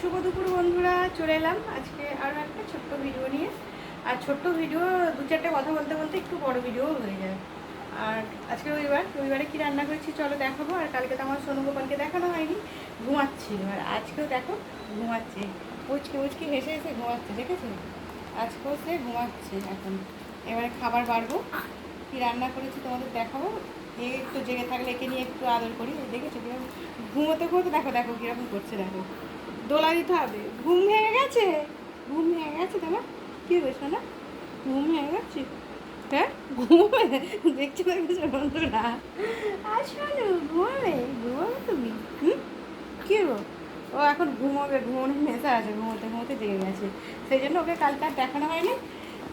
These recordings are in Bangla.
শুভ দুপুর বন্ধুরা, চলে এলাম আজকে আরও একটা ছোট্ট ভিডিও নিয়ে। আর ছোট্ট ভিডিও দু চারটে কথা বলতে বলতে একটু বড় ভিডিও হয়ে যায়। আর আজকে রবিবারে কী রান্না করেছি চলো দেখাবো। আর কালকে তো আমার সোনু গোপালকে দেখানো হয়নি, ঘুমাচ্ছিল। আর আজকেও দেখো ঘুমাচ্ছে, উচকি উচকি হেসে হেসে ঘুমাচ্ছে, দেখেছো? আজকেও সে ঘুমাচ্ছে এখন। এবারে খাবার বাড়বো, কী রান্না করেছি তোমাদের দেখাবো। এ একটু জেগে থাকলে একে নিয়ে একটু আদর করি। দেখেছো কীরকম ঘুমোতে ঘুমোতে দেখো দেখো কীরকম করছে, দেখো দোলা দিতে হবে। ঘুম ভেঙে গেছে, ঘুম ভেঙে গেছে তোমার? কী হয়েছে না, ঘুম ভেঙে গেছে? হ্যাঁ ঘুমোবে, দেখছো দেখছো বন্ধুরা। আসলে ঘুমাবে, ঘুমাবে তুমি? কী গো, ও এখন ঘুমোবে, ঘুমোনোর নেশা আছে, ঘুমোতে ঘুমোতে জেগে গেছে। সেই জন্য ওকে কালকে আর দেখানো হয়নি।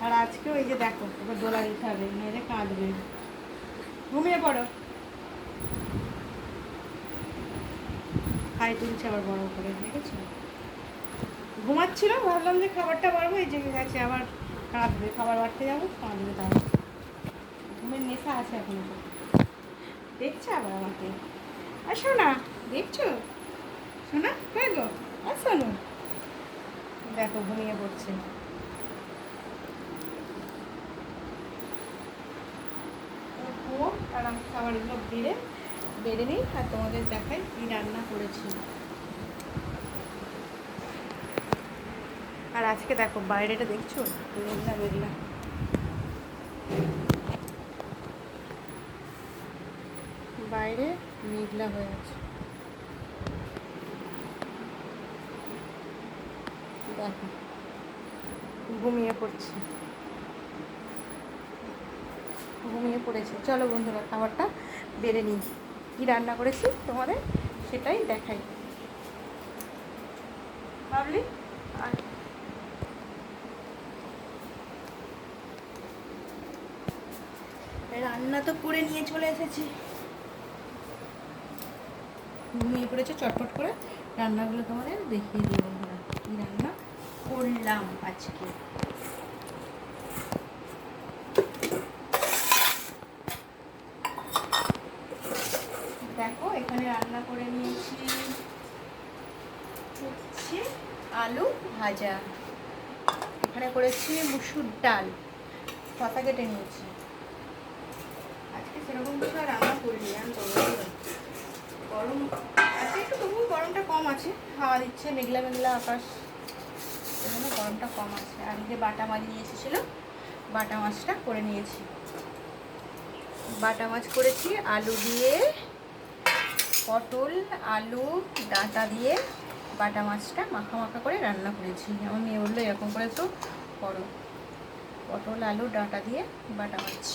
আর আজকেও এই যে দেখো ওকে দোলা দিতে হবে, মেয়েদের কাঁদবে। ঘুমিয়ে পড়ো। খাই তুলছে আবার বড় করে, দেখেছো? ঘুমাচ্ছিল, ভাবলাম যে খাবারটা বাড়বো, এই জেগে গেছে আবার কাঁদবে। খাবার বাড়তে যাবো, কাঁদবে। তাও ঘুমের নেশা আছে এখন। দেখছে আবার আমাকে। আর শোনা, দেখছো শোনা? কই গো, আর শোনো, দেখো ঘুমিয়ে পড়ছে। আর আমি খাবারগুলো বেড়ে নিই আর তোমাদের দেখাই কী রান্না করেছি। আর আজকে দেখো বাইরেটা দেখছো, মেঘলা মেঘলা। বাইরে মেঘলা হয়ে আছে, দেখো ঘুমিয়ে পড়ছে, ঘুমিয়ে পড়েছে। চলো বন্ধুরা খাবারটা বেড়ে নিই, কী রান্না করেছি তোমাদের সেটাই দেখাই। ভাবলি আর রান্না তো করে নিয়ে চলে এসেছি, ঘুমিয়ে পড়েছে। চটপট করে রান্নাগুলো তোমাদের দেখিয়ে দিই বন্ধুরা, কী রান্না করলাম আজকে। দেখো এখানে রান্না করে নিয়েছি হচ্ছে আলু ভাজা, এখানে করেছি মুসুর ডাল, শসা কেটে নিয়েছি। আজকে সেরকম কিছু আর রান্না করিনি, আর গরম আজকে একটু, তবুও গরমটা কম আছে, হাওয়া দিচ্ছে, মেঘলা মেঘলা আকাশ, এজন্য গরমটা কম আছে। আর যে বাটা মাছ নিয়ে এসেছিলো, বাটা মাছটা করে নিয়েছি। বাটা মাছ করেছি আলু দিয়ে, পটল আলু ডাঁটা দিয়ে বাটা মাছটা মাখা মাখা করে রান্না করেছি। আমার মেয়ে বললো এরকম করে তো করো, পটল আলু ডাঁটা দিয়ে বাটা মাছ।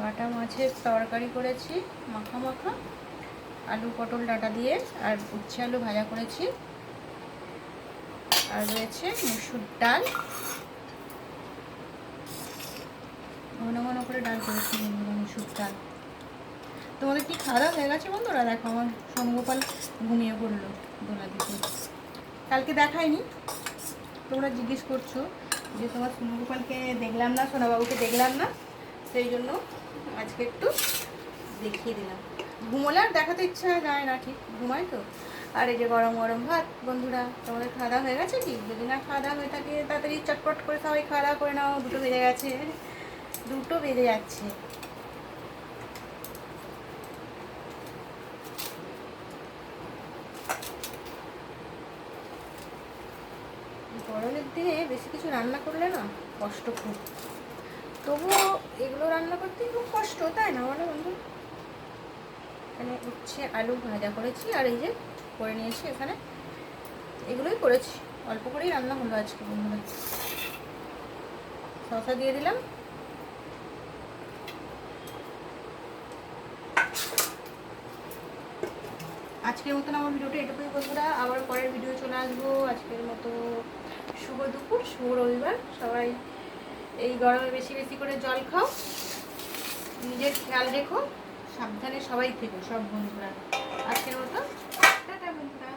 বাটা মাছের তরকারি করেছি মাখা মাখা, আলু পটল ডাঁটা দিয়ে, আর উচ্ছে আলু ভাজা করেছি। আর রয়েছে মুসুর ডাল, ঘন ঘন করে ডাল করেছি, মুসুর ডাল। তোমাদের কি খাওয়া দাওয়া হয়ে গেছে বন্ধুরা? দেখো আমার সোনগোপাল ঘুমিয়ে পড়লো দোলা দিতে। কালকে দেখায়নি, তোমরা জিজ্ঞেস করছো যে তোমার সোনগোপালকে দেখলাম না, সোনাবাবুকে দেখলাম না, সেই জন্য আজকে একটু দেখিয়ে দিলাম। ঘুমোলে আর দেখাতে ইচ্ছা যায় না, ঠিক ঘুমাই তো। আর এই যে গরম গরম ভাত বন্ধুরা, তোমাদের খাওয়া দাওয়া হয়ে গেছে কি? যদি না খাওয়া দাওয়া হয়ে থাকে তাড়াতাড়ি চটপট করে সবাই খাওয়া দাওয়া করে নাও, 2টো বেজে গেছে, 2টো বেজে যাচ্ছে। গরমের দিনে বেশি কিছু রান্না করলে না কষ্ট খুব, তবুও এগুলো রান্না করতে খুব কষ্ট, তাই না বলো বন্ধু? এখানে উচ্ছে আলু ভাজা করেছি, আর এই যে করে নিয়েছি এখানে, এগুলোই করেছি, অল্প করেই রান্না হলো আজকে বন্ধুরা। শসা দিয়ে দিলাম। আজকের মতন আমার ভিডিওটা এটুকুই বন্ধুরা, আবার পরের ভিডিও চলে আসবো। আজকের মতো শুভ দুপুর, শুভ রবিবার। সবাই এই গরমে বেশি বেশি করে জল খাও, নিজের খেয়াল রেখো, সাবধানে সবাই থেকো সব বন্ধুরা। আজকের মতো টাটা বন্ধুরা।